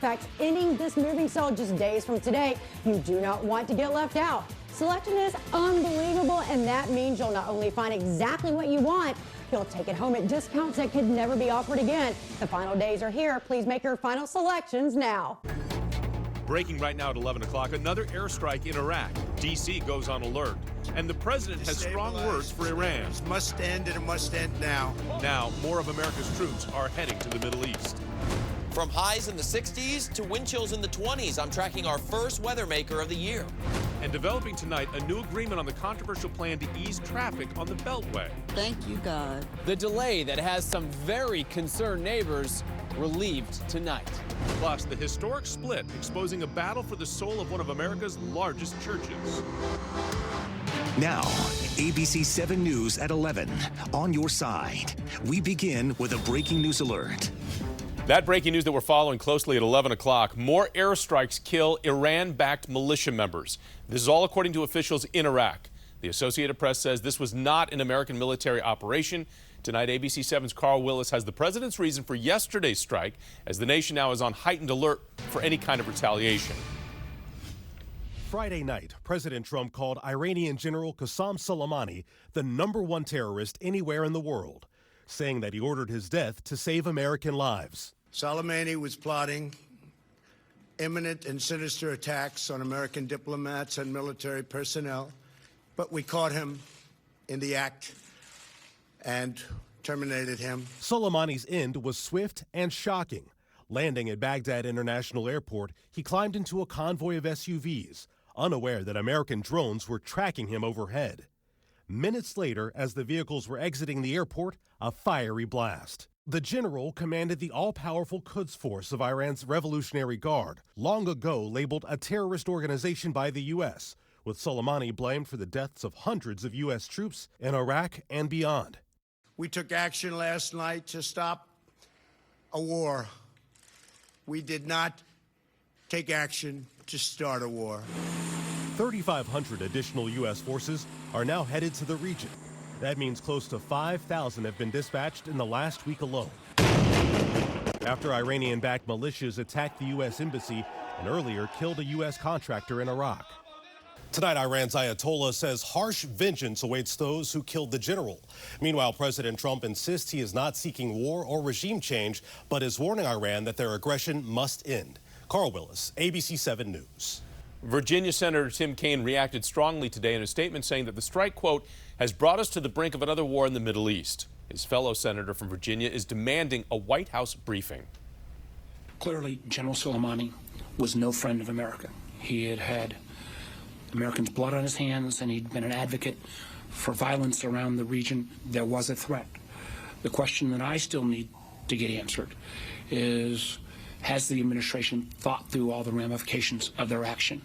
In fact, ending this moving sale just days from today. You do not want to get left out. Selection is unbelievable, and that means you'll not only find exactly what you want, you'll take it home at discounts that could never be offered again. The final days are here. Please make your final selections now. Breaking right now at 11 o'clock, another airstrike in Iraq. D.C. goes on alert. And the president has strong words for Iran. It must end, and it must end now. Now, more of America's troops are heading to the Middle East. From highs in the 60s to wind chills in the 20s, I'm tracking our first weather maker of the year. And developing tonight, a new agreement on the controversial plan to ease traffic on the Beltway. Thank you, God. The delay that has some very concerned neighbors relieved tonight. Plus, the historic split exposing a battle for the soul of one of America's largest churches. Now, ABC 7 News at 11. On your side. We begin with a breaking news alert. That breaking news that we're following closely at 11 o'clock. More airstrikes kill Iran-backed militia members. This is all according to officials in Iraq. The Associated Press says this was not an American military operation. Tonight, ABC 7's Carl Willis has the president's reason for yesterday's strike, as the nation now is on heightened alert for any kind of retaliation. Friday night, President Trump called Iranian General Qasem Soleimani the #1 terrorist anywhere in the world, saying that he ordered his death to save American lives. Soleimani was plotting imminent and sinister attacks on American diplomats and military personnel, but we caught him in the act and terminated him. Soleimani's end was swift and shocking. Landing at Baghdad International Airport, he climbed into a convoy of SUVs, unaware that American drones were tracking him overhead. Minutes later, as the vehicles were exiting the airport, a fiery blast. The general commanded the all-powerful Quds Force of Iran's Revolutionary Guard, long ago labeled a terrorist organization by the U.S., with Soleimani blamed for the deaths of hundreds of U.S. troops in Iraq and beyond. We took action last night to stop a war. We did not take action to start a war. 3,500 additional U.S. forces are now headed to the region. That means close to 5,000 have been dispatched in the last week alone. After Iranian-backed militias attacked the U.S. embassy and earlier killed a U.S. contractor in Iraq. Tonight, Iran's Ayatollah says harsh vengeance awaits those who killed the general. Meanwhile, President Trump insists he is not seeking war or regime change, but is warning Iran that their aggression must end. Carl Willis, ABC 7 News. Virginia Senator Tim Kaine reacted strongly today in a statement saying that the strike, quote, has brought us to the brink of another war in the Middle East. His fellow senator from Virginia is demanding a White House briefing. Clearly, General Soleimani was no friend of America. He had had Americans' blood on his hands, and he'd been an advocate for violence around the region. There was a threat. The question that I still need to get answered is, has the administration thought through all the ramifications of their action?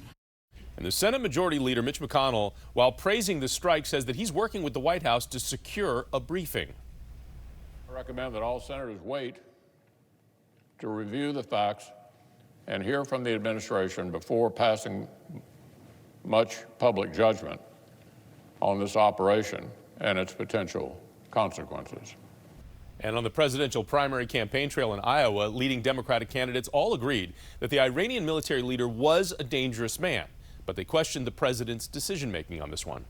And the Senate Majority Leader, Mitch McConnell, while praising the strike, says that he's working with the White House to secure a briefing. I recommend that all senators wait to review the facts and hear from the administration before passing much public judgment on this operation and its potential consequences. And on the presidential primary campaign trail in Iowa, leading Democratic candidates all agreed that the Iranian military leader was a dangerous man, but they questioned the president's decision-making on this one.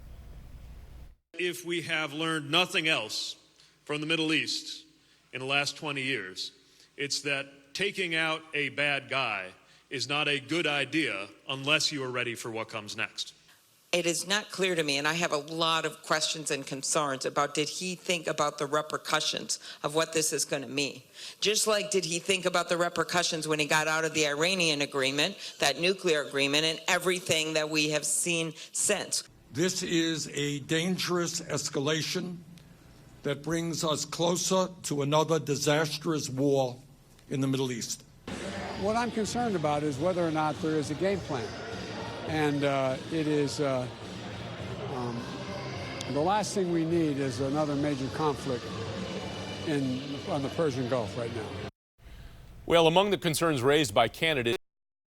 If we have learned nothing else from the Middle East in the last 20 years, it's that taking out a bad guy is not a good idea unless you are ready for what comes next. It is not clear to me, and I have a lot of questions and concerns about, did he think about the repercussions of what this is going to mean? Just like, did he think about the repercussions when he got out of the Iranian agreement, that nuclear agreement, and everything that we have seen since? This is a dangerous escalation that brings us closer to another disastrous war in the Middle East. What I'm concerned about is whether or not there is a game plan. And it is the last thing we need is another major conflict on the Persian Gulf right now. Well, among the concerns raised by candidates